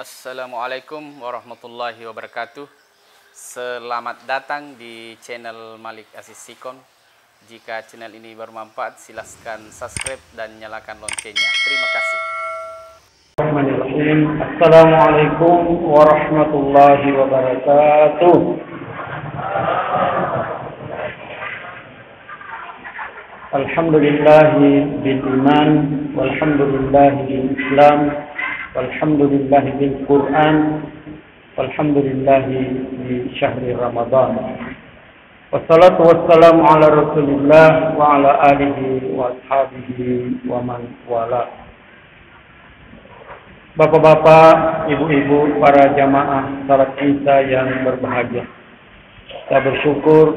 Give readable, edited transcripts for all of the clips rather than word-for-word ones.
Assalamualaikum warahmatullahi wabarakatuh. Selamat datang di channel Malik Aziz Sikon. Jika channel ini bermanfaat, silahkan subscribe dan nyalakan loncengnya. Terima kasih. Assalamualaikum warahmatullahi wabarakatuh. Alhamdulillahi bil iman, walhamdulillahi bil islam, walhamdulillahi bil Quran, walhamdulillahi bi syahri Ramadan. Wassalatu wassalamu ala Rasulillah wa ala alihi wa ashabihi wa man wala. Bapak-bapak, ibu-ibu, para jamaah salat Isya yang berbahagia. Saya bersyukur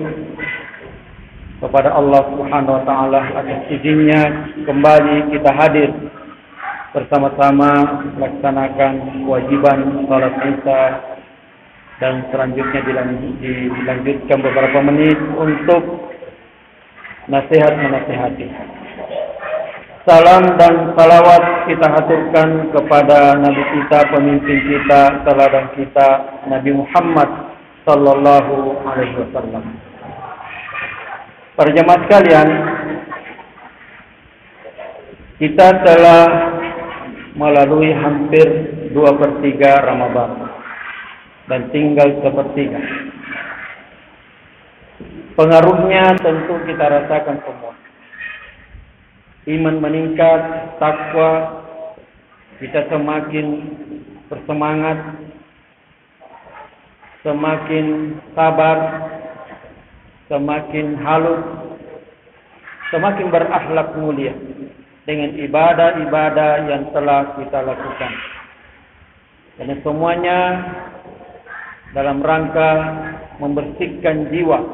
kepada Allah Subhanahu wa taala atas izinnya kembali kita hadir bersama-sama melaksanakan kewajiban salat Isya dan selanjutnya dilanjutkan beberapa menit untuk nasihat menasihati. Salam dan salawat kita haturkan kepada Nabi kita, pemimpin kita, teladan kita, Nabi Muhammad sallallahu alaihi wasallam. Para jemaah sekalian, kita telah melalui hampir 2/3 Ramadan dan tinggal 1/3. Pengaruhnya tentu kita rasakan semua. Iman meningkat, takwa, kita semakin bersemangat, semakin sabar, semakin halus, semakin berakhlak mulia dengan ibadah-ibadah yang telah kita lakukan. Dan semuanya dalam rangka membersihkan jiwa,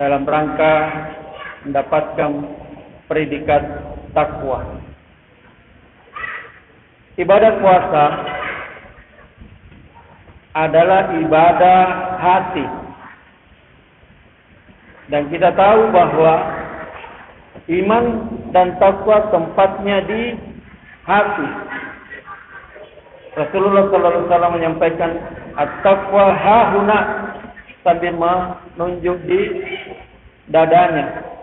dalam rangka mendapatkan predikat takwa. Ibadah puasa adalah ibadah hati. Dan kita tahu bahwa iman dan takwa tempatnya di hati. Rasulullah SAW menyampaikan at-taqwa hahuna sambil menunjuk di dadanya.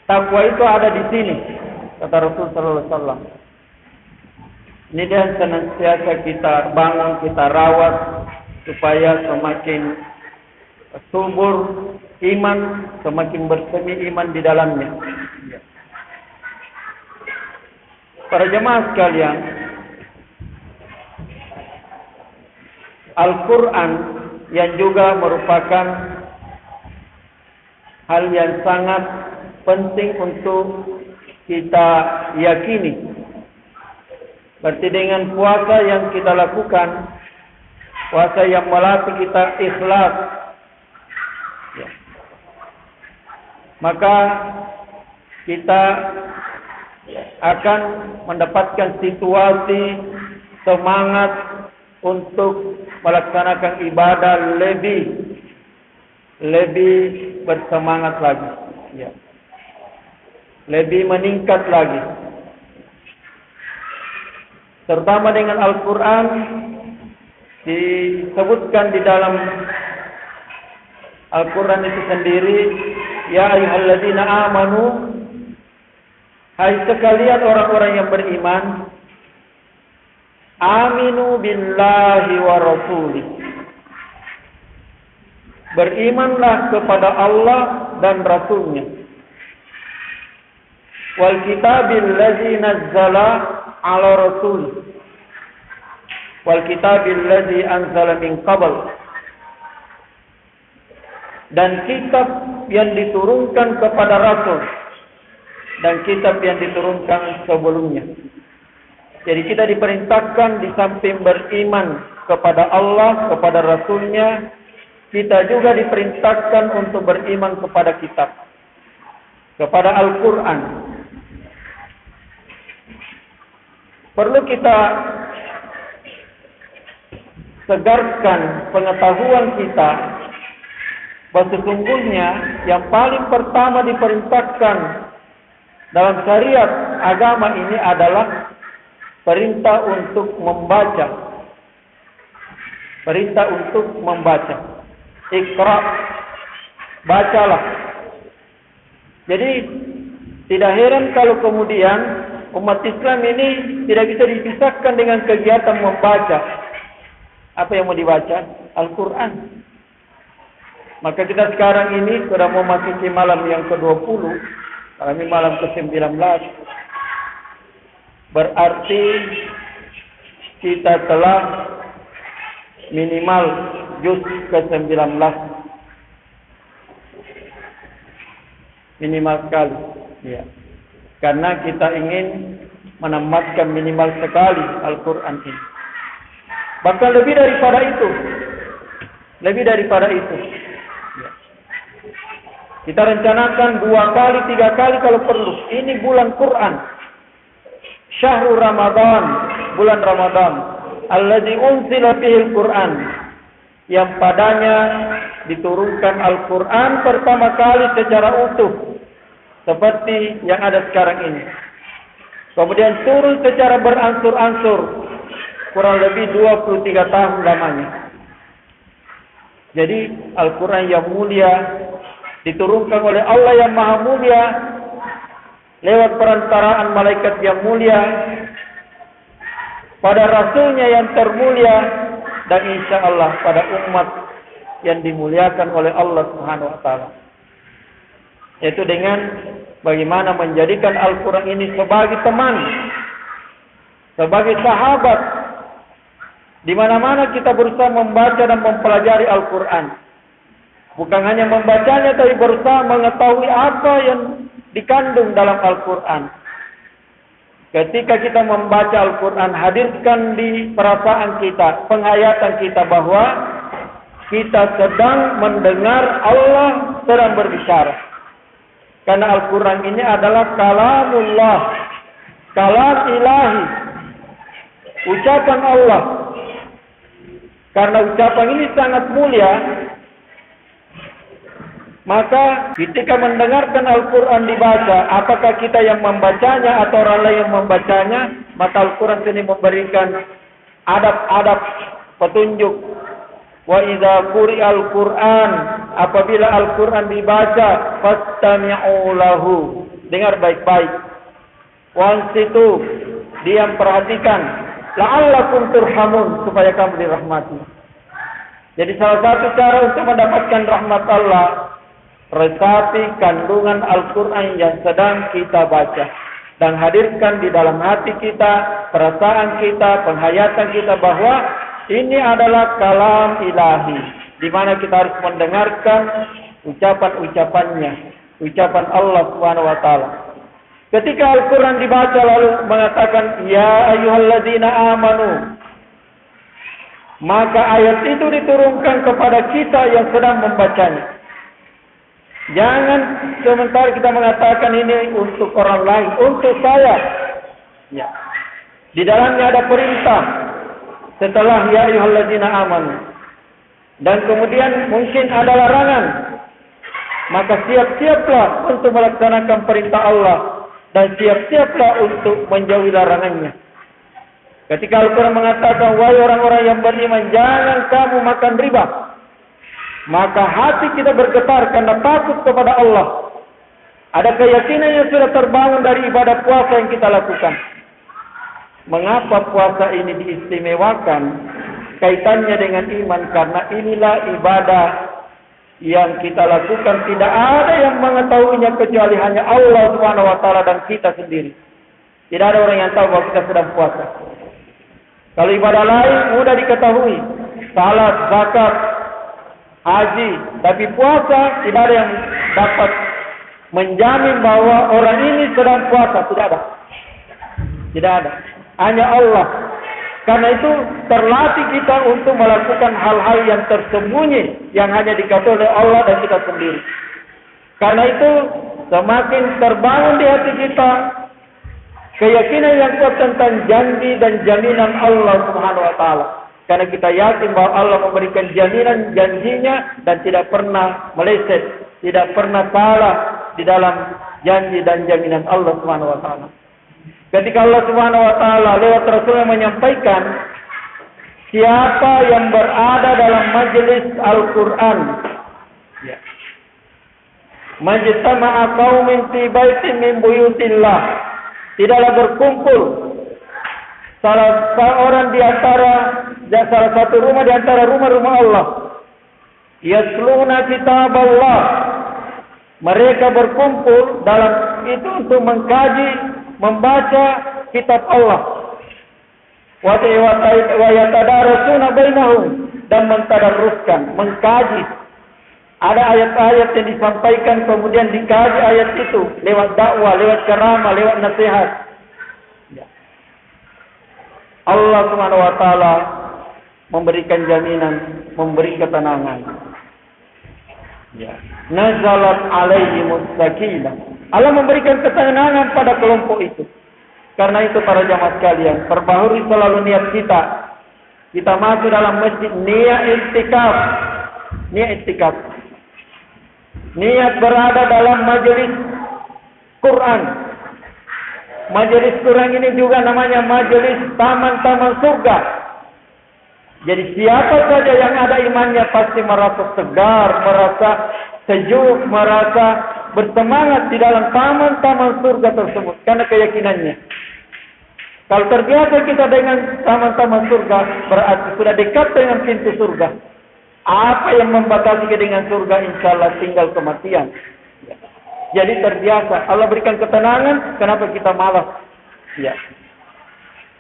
Takwa itu ada di sini, kata Rasulullah SAW. Ini dia senantiasa kita bangun, kita rawat supaya semakin subur iman, semakin bersemi iman di dalamnya. Para jemaah sekalian, Al-Quran yang juga merupakan hal yang sangat penting untuk kita yakini. Berarti dengan puasa yang kita lakukan, puasa yang melatih kita ikhlas, maka kita akan mendapatkan situasi semangat untuk melaksanakan ibadah lebih bersemangat lagi, lebih meningkat lagi. Terutama dengan Al-Quran disebutkan di dalam Al-Quran itu sendiri, ya ayyuhalladzina amanu, hai sekalian orang-orang yang beriman, aminu billahi wa rasulih, berimanlah kepada Allah dan Rasulnya, wal kitabil ladzi nazzala ala rasulih, wal kitabil ladzi anzala min qabl, dan kitab yang diturunkan kepada Rasul dan kitab yang diturunkan sebelumnya. Jadi kita diperintahkan di samping beriman kepada Allah, kepada Rasulnya, kita juga diperintahkan untuk beriman kepada kitab, kepada Al-Quran. Perlu kita segarkan pengetahuan kita bahwa sesungguhnya yang paling pertama diperintahkan dalam syariat agama ini adalah perintah untuk membaca Perintah untuk membaca. Iqra, bacalah. Jadi tidak heran kalau kemudian umat Islam ini tidak bisa dipisahkan dengan kegiatan membaca. Apa yang mau dibaca? Al-Quran. Maka kita sekarang ini sudah memasuki malam yang ke-20, kami malam ke-19. Berarti kita telah minimal juz ke-19. Minimal sekali. Ya. Karena kita ingin menamatkan minimal sekali Al-Quran ini. Bahkan lebih daripada itu. Lebih daripada itu. Ya. Kita rencanakan 2 kali, 3 kali kalau perlu. Ini bulan Quran. Syahrul Ramadan, bulan Ramadan. Alladzi unzila fihil Quran. Yang padanya diturunkan Al-Quran pertama kali secara utuh. Seperti yang ada sekarang ini. Kemudian turun secara beransur-ansur. Kurang lebih 23 tahun lamanya. Jadi Al-Quran yang mulia diturunkan oleh Allah yang maha mulia lewat perantaraan malaikat yang mulia pada Rasulnya yang termulia dan insya Allah pada umat yang dimuliakan oleh Allah Subhanahu Wa Taala. Yaitu dengan bagaimana menjadikan Al-Quran ini sebagai teman, sebagai sahabat. Di mana-mana kita berusaha membaca dan mempelajari Al-Quran. Bukan hanya membacanya, tapi berusaha mengetahui apa yang dikandung dalam Al-Quran. Ketika kita membaca Al-Quran, hadirkan di perasaan kita, penghayatan kita bahwa kita sedang mendengar Allah sedang berbicara. Karena Al-Quran ini adalah kalamullah, kalam ilahi, ucapan Allah. Karena ucapan ini sangat mulia, maka ketika mendengarkan Al-Quran dibaca, apakah kita yang membacanya atau orang lain yang membacanya, maka Al-Quran ini memberikan adab-adab petunjuk. Wa idza quri'al Qur'an, apabila Al-Quran dibaca, fastami'u lahu, dengar baik-baik. Wansitu, diam perhatikan. La'allakum turhamun, supaya kamu dirahmati. Jadi salah satu cara untuk mendapatkan rahmat Allah, resapi kandungan Al-Quran yang sedang kita baca. Dan hadirkan di dalam hati kita, perasaan kita, penghayatan kita bahwa ini adalah kalam ilahi. Di mana kita harus mendengarkan ucapan-ucapannya. Ucapan Allah Subhanahu Wa Taala. Ketika Al-Quran dibaca lalu mengatakan, Ya ayyuhalladzina amanu. Maka ayat itu diturunkan kepada kita yang sedang membacanya. Jangan sementara kita mengatakan ini untuk orang lain, untuk saya. Ya. Di dalamnya ada perintah. Setelah ya ayyuhalladzina amanu. Dan kemudian mungkin ada larangan. Maka siap-siaplah untuk melaksanakan perintah Allah. Dan siap-siaplah untuk menjauhi larangannya. Ketika Al-Quran mengatakan, wahai orang-orang yang beriman, jangan kamu makan riba. Maka hati kita bergetar karena takut kepada Allah. Ada keyakinan yang sudah terbangun dari ibadah puasa yang kita lakukan. Mengapa puasa ini diistimewakan? Kaitannya dengan iman, karena inilah ibadah yang kita lakukan, tidak ada yang mengetahuinya kecuali hanya Allah Subhanahu Wa Taala dan kita sendiri. Tidak ada orang yang tahu bahwa kita sedang puasa. Kalau ibadah lain mudah diketahui, salat, zakat, haji, tapi puasa tidak ada yang dapat menjamin bahwa orang ini sedang puasa. Tidak ada. Tidak ada. Hanya Allah. Karena itu terlatih kita untuk melakukan hal-hal yang tersembunyi yang hanya diketahui oleh Allah dan kita sendiri. Karena itu semakin terbangun di hati kita keyakinan yang kuat tentang janji dan jaminan Allah Subhanahu Wa Taala. Karena kita yakin bahwa Allah memberikan jaminan janjinya dan tidak pernah meleset, tidak pernah salah di dalam janji dan jaminan Allah Subhanahu Wa Taala. Ketika Allah Subhanahu Wa Taala lewat Rasulnya menyampaikan siapa yang berada dalam majelis Al-Quran, ya. Majtama'a qaumin fi baitin min buyutillah, tidaklah berkumpul salah satu rumah di antara rumah-rumah Allah, yasluna kitab Allah, mereka berkumpul dalam itu untuk mengkaji, membaca kitab Allah, wa yatadarasuna bainahum, dan mentadaruskan, mengkaji. Ada ayat-ayat yang disampaikan kemudian dikaji ayat itu lewat dakwah, lewat ceramah, lewat nasihat. Ya. Allah Subhanahu wa taala memberikan jaminan, memberi ketenangan. Ya. Nazalat alaihimus sakinah. Allah memberikan ketenangan pada kelompok itu. Karena itu para jamaah sekalian, perbaharui selalu niat kita. Kita masuk dalam masjid niat iktikaf. Niat iktikaf. Niat berada dalam majelis Quran. Majelis Quran ini juga namanya majelis taman-taman surga. Jadi siapa saja yang ada imannya pasti merasa segar, merasa sejuk, merasa bersemangat di dalam taman-taman surga tersebut. Karena keyakinannya. Kalau terbiasa kita dengan taman-taman surga, berarti sudah dekat dengan pintu surga. Apa yang membatasi kita dengan surga? Insya Allah tinggal kematian. Ya. Jadi terbiasa. Allah berikan ketenangan. Kenapa kita malas? Ya.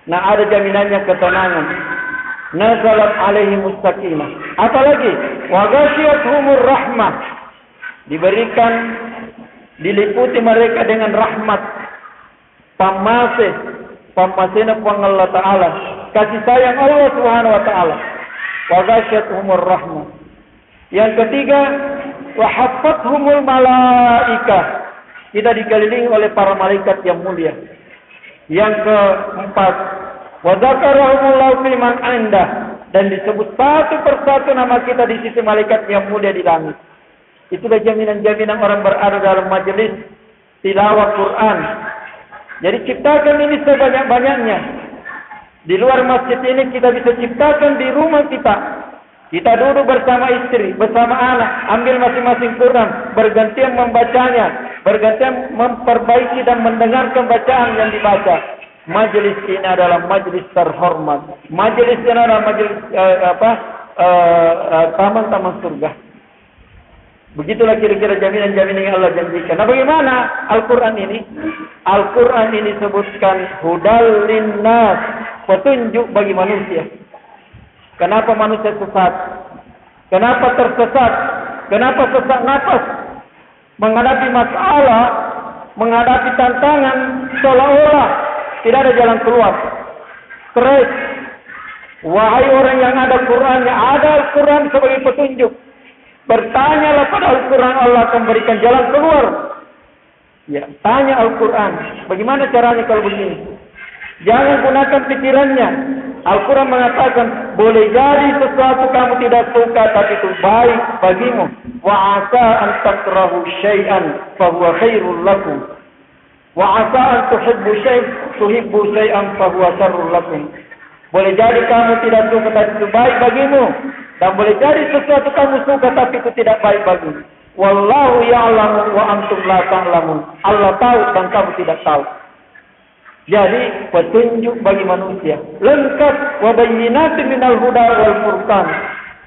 Nah, ada jaminannya ketenangan. Nazalat alaihimus sakinah. Apalagi wa ghasyiyatuhumur rahmah. Diberikan, diliputi mereka dengan rahmat. Pamasena puang Allah Ta'ala. Kasih sayang Allah Subhanahu wa Ta'ala. Wa ghasyiyatuhumur rahmah. Yang ketiga, wa haffathumul malaikah. Kita dikelilingi oleh para malaikat yang mulia. Yang keempat, wa dzakarahumullahu fi man 'indah, dan disebut satu persatu nama kita di sisi malaikat yang mulia di langit. Itulah jaminan-jaminan orang berada dalam majelis tilawah Quran. Jadi ciptakan ini sebanyak-banyaknya. Di luar masjid ini kita bisa ciptakan di rumah kita. Kita duduk bersama istri, bersama anak, ambil masing-masing Quran, bergantian membacanya, bergantian memperbaiki dan mendengarkan bacaan yang dibaca. Majelis ini adalah majelis terhormat. Majelis ini adalah majelis taman-taman surga. Begitulah kira-kira jaminan-jaminan yang Allah janjikan. Nah, bagaimana Al-Quran ini? Al-Quran ini sebutkan hudal linnas, petunjuk bagi manusia. Kenapa manusia sesat? Kenapa tersesat? Kenapa sesak nafas? Menghadapi masalah, menghadapi tantangan, seolah-olah tidak ada jalan keluar. Stres. Wahai orang yang ada Qurannya, ada Al-Quran sebagai petunjuk. Bertanyalah pada Al-Quran, Allah akan berikan jalan keluar. Ya, tanya Al-Quran. Bagaimana caranya kalau begini? Jangan gunakan pikirannya. Al-Quran mengatakan, boleh jadi sesuatu kamu tidak suka, tapi itu baik bagimu. Wa asa an takrahu syai'an, fahuwa khairul lakum. Wa asa an tuhibbu syai'an, fahuwa syarrul lakum. Boleh jadi kamu tidak suka, tapi itu baik bagimu. Dan boleh jadi sesuatu kamu suka, tapi itu tidak baik bagimu. Wallahu ya'lamu wa antum la ta'lamun. Allah tahu dan kamu tidak tahu. Jadi petunjuk bagi manusia lengkap, wa bayyinatin minal huda wal furqan.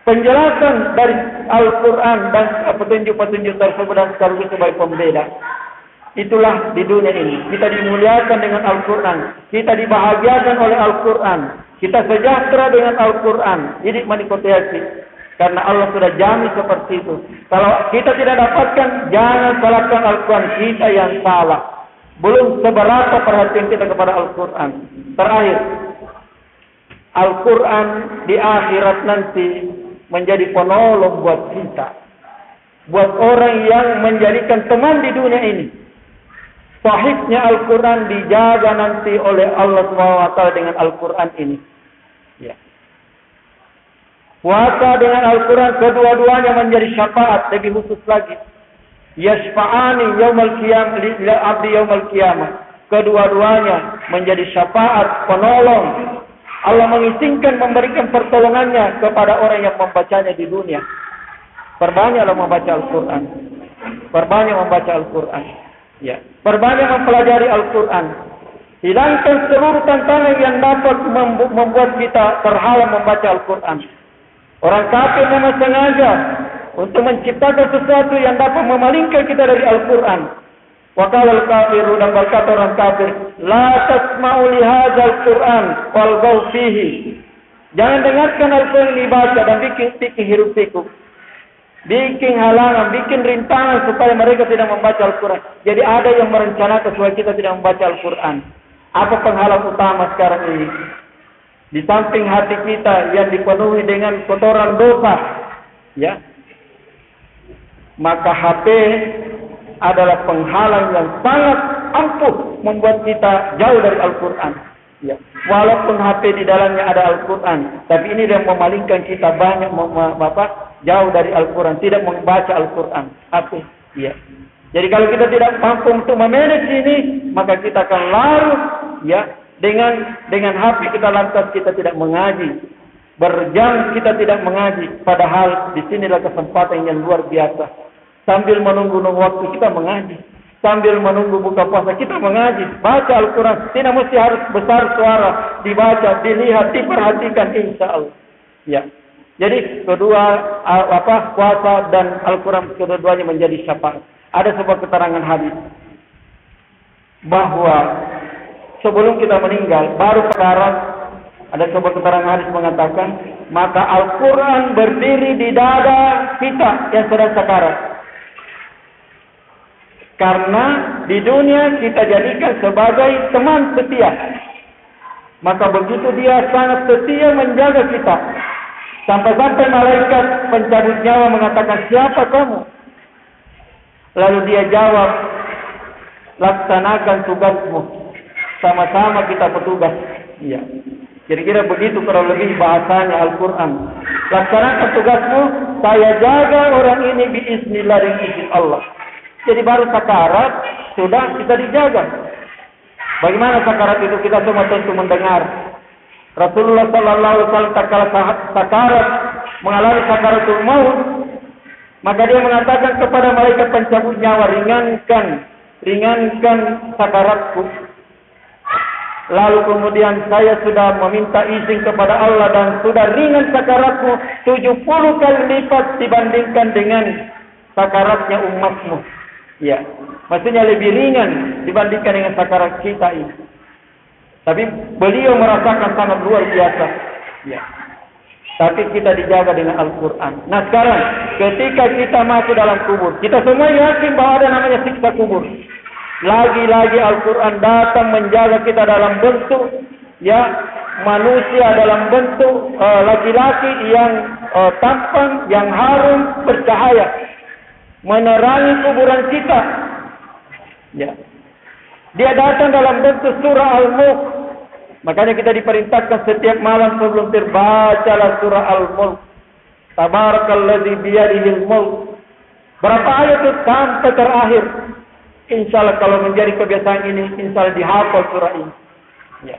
Penjelasan dari Al-Quran dan petunjuk-petunjuk tersebut dan sekaligus sebagai pembeda. Itulah di dunia ini. Kita dimuliakan dengan Al-Quran. Kita dibahagiakan oleh Al-Quran. Kita sejahtera dengan Al-Quran. Jadi menikmati hati. Karena Allah sudah jamin seperti itu. Kalau kita tidak dapatkan, jangan salahkan Al-Quran. Kita yang salah. Belum seberapa perhatian kita kepada Al-Quran. Terakhir, Al-Quran di akhirat nanti menjadi penolong buat kita. Buat orang yang menjadikan teman di dunia ini. Sahibnya Al-Quran dijaga nanti oleh Allah SWT dengan Al-Quran ini. Ya. Puasa dengan Al-Quran kedua-duanya menjadi syafaat, lebih khusus lagi. Yashfa'ani yaumal qiyamah li abdi yaumal qiyamah. Kedua-duanya menjadi syafaat, penolong. Allah mengizinkan memberikan pertolongannya kepada orang yang membacanya di dunia. Perbanyaklah membaca Al-Quran. Perbanyak membaca Al-Quran. Ya. Perbanyak mempelajari Al-Quran. Hilangkan seluruh tantangan yang dapat membuat kita terhalang membaca Al-Quran. Orang kafir memang sengaja untuk menciptakan sesuatu yang dapat memalingkan kita dari Al-Quran. Wa qala al-kafiru, dan berkata orang kafir, la tasma'u li hadzal Qur'an walghaw fihi. Jangan dengarkan Al-Quran dibaca dan bikin hiruk pikuk. Bikin halangan, bikin rintangan supaya mereka tidak membaca Al-Quran. Jadi ada yang merencanakan supaya kita tidak membaca Al-Quran. Apa penghalang utama sekarang ini? Di samping hati kita yang dipenuhi dengan kotoran dosa, ya, maka HP adalah penghalang yang sangat ampuh membuat kita jauh dari Al-Quran. Ya. Walaupun HP di dalamnya ada Al-Quran, tapi ini yang memalingkan kita banyak jauh dari Al-Quran, tidak membaca Al-Quran. HP. Ya. Jadi kalau kita tidak mampu untuk memanage ini, maka kita akan larut, ya, dengan HP kita lantas kita tidak mengaji. Berjam kita tidak mengaji, padahal di sinilah kesempatan yang luar biasa. Sambil menunggu waktu kita mengaji. Sambil menunggu buka puasa kita mengaji. Baca Al-Quran. Tidak mesti harus besar suara. Dibaca, dilihat, diperhatikan, insya Allah. Ya. Jadi kedua puasa dan Al-Quran kedua-duanya menjadi syafaat. Ada sebuah keterangan hadis bahwa sebelum kita meninggal, baru sekarat, ada sebuah keterangan hadis mengatakan, maka Al-Quran berdiri di dada kita yang sedang sekarat. Karena di dunia kita jadikan sebagai teman setia. Maka begitu dia sangat setia menjaga kita. Sampai-sampai malaikat pencabut nyawa mengatakan, siapa kamu? Lalu dia jawab, laksanakan tugasmu. Sama-sama kita bertugas. Iya. Kira-kira begitu kurang lebih bahasanya Al-Quran. Laksanakan tugasmu, saya jaga orang ini biiznillah, dengan izin Allah. Jadi baru sakarat sudah kita dijaga. Bagaimana sakarat itu? Kita semua tentu mendengar. Rasulullah sallallahu alaihi wasallam tatkala sakarat mengalami sakaratul maut, maka dia mengatakan kepada malaikat pencabut nyawa, ringankan sakaratku. Lalu kemudian saya sudah meminta izin kepada Allah dan sudah ringan sakaratmu 70 kali lipat dibandingkan dengan sakaratnya umatmu. Ya, maksudnya lebih ringan dibandingkan dengan sakarat kita ini. Tapi beliau merasakan sangat luar biasa. Ya. Tapi kita dijaga dengan Al-Quran. Nah sekarang, ketika kita masuk dalam kubur, kita semua yakin bahwa ada namanya siksa kubur. Lagi-lagi Al-Quran datang menjaga kita dalam bentuk, ya, manusia dalam bentuk laki-laki yang tampan, yang harum, bercahaya, menerangi kuburan kita. Ya. Dia datang dalam bentuk surah Al-Mulk. Makanya kita diperintahkan setiap malam sebelum terbacalah surah Al-Mulk. Tabarakalladzi biyadihil mulk. Berapa ayat itu sampai terakhir. Insyaallah kalau menjadi kebiasaan ini, insyaallah dihafal surah ini. Ya.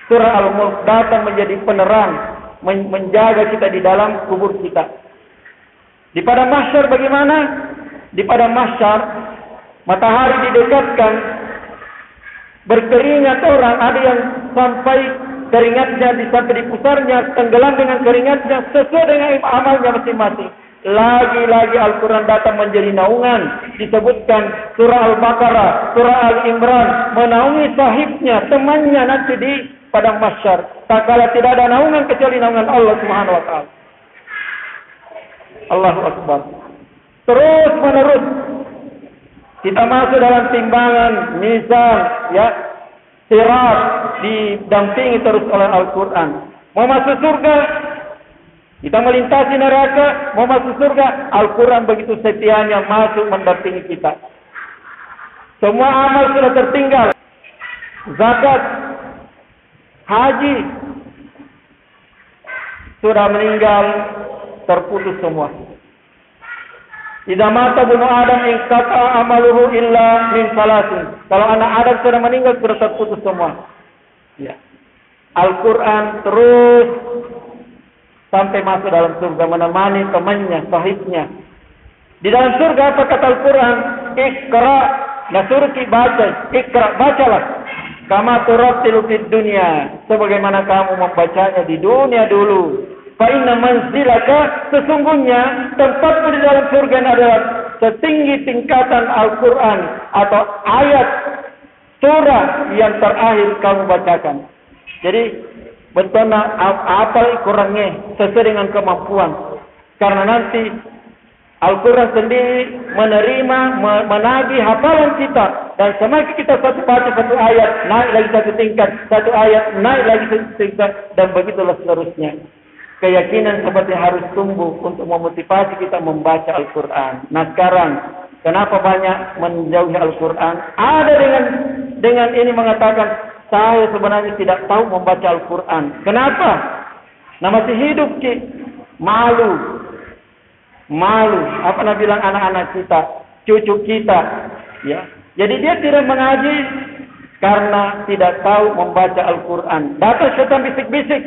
Surah Al-Mulk datang menjadi penerang, menjaga kita di dalam kubur kita. Di padang mahsyar bagaimana? Di padang mahsyar matahari didekatkan, berkeringat orang, ada yang sampai keringatnya sampai di pusarnya, tenggelam dengan keringatnya sesuai dengan amalnya masing-masing. Lagi-lagi Al-Quran datang menjadi naungan. Disebutkan surah Al-Baqarah, surah Al-Imran menaungi sahibnya, temannya nanti di padang mahsyar. Tak kala tidak ada naungan kecuali naungan Allah Subhanahu wa taala. Allahu Akbar. Terus menerus kita masuk dalam timbangan, mizan, ya, sirat, didampingi terus oleh Al-Quran. Mau masuk surga, kita melintasi neraka, mau masuk surga, Al-Quran begitu setianya masuk mendampingi kita. Semua amal sudah tertinggal. Zakat, haji, sudah meninggal, terputus semua. Idza mata ibnu Adam inqata amaluhu illa min salasin. Kalau anak Adam sudah meninggal, sudah terputus semua. Ya. Al-Quran terus sampai masuk dalam surga, menemani temannya, sahibnya. Di dalam surga apa kata Al-Quran? Iqra, nasuruh baca, Iqra, bacalah. Kama turattilu fid dunya, sebagaimana kamu membacanya di dunia dulu. Fa inna manzilaka, sesungguhnya tempatmu di dalam surga adalah setinggi tingkatan Al-Quran atau ayat surah yang terakhir kamu bacakan. Jadi betona apal kurangnya sesuai dengan kemampuan. Karena nanti Al-Quran sendiri menerima, menagih hafalan kita. Dan semakin kita baca satu ayat, naik lagi satu tingkat. Satu ayat, naik lagi satu tingkat. Dan begitulah seterusnya. Keyakinan seperti harus tumbuh untuk memotivasi kita membaca Al-Quran. Nah sekarang, kenapa banyak menjauhi Al-Quran? Ada dengan ini mengatakan, saya sebenarnya tidak tahu membaca Al-Quran. Kenapa? Nah masih hidup, Ki. Malu. Apa nak bilang anak-anak kita, cucu kita, ya. Jadi dia tidak mengaji karena tidak tahu membaca Al-Quran. Datang syaitan bisik-bisik.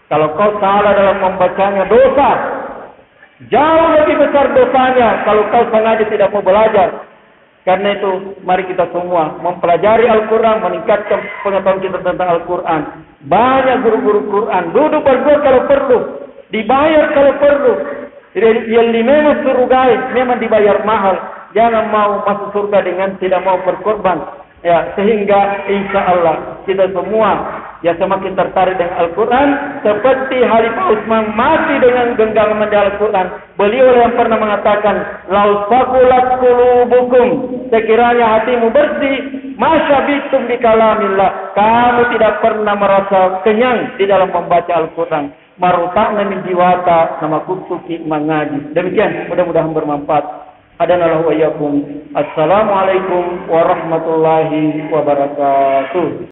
Kalau kau salah dalam membacanya, dosa. Jauh lebih besar dosanya kalau kau sengaja tidak mau belajar. Karena itu, mari kita semua mempelajari Al-Quran, meningkatkan pengetahuan kita tentang Al-Quran. Banyak guru-guru Quran, duduk berdoa kalau perlu, dibayar kalau perlu. Yang memang surga memang dibayar mahal. Jangan mau masuk surga dengan tidak mau berkorban. Ya, sehingga insya Allah kita semua ya semakin tertarik dengan Al-Quran. Seperti Khalifah Utsman mati dengan genggaman Al-Quran. Beliau yang pernah mengatakan, "Lau saqulat qulubukum," sekiranya hatimu bersih, masyabitum bi kalamillah, kamu tidak pernah merasa kenyang di dalam membaca Al-Quran. Maruta'na min jiwata, nama kutuki mengaji. Demikian, mudah-mudahan bermanfaat. Hadanallahu wa iyyakum. Assalamualaikum warahmatullahi wabarakatuh.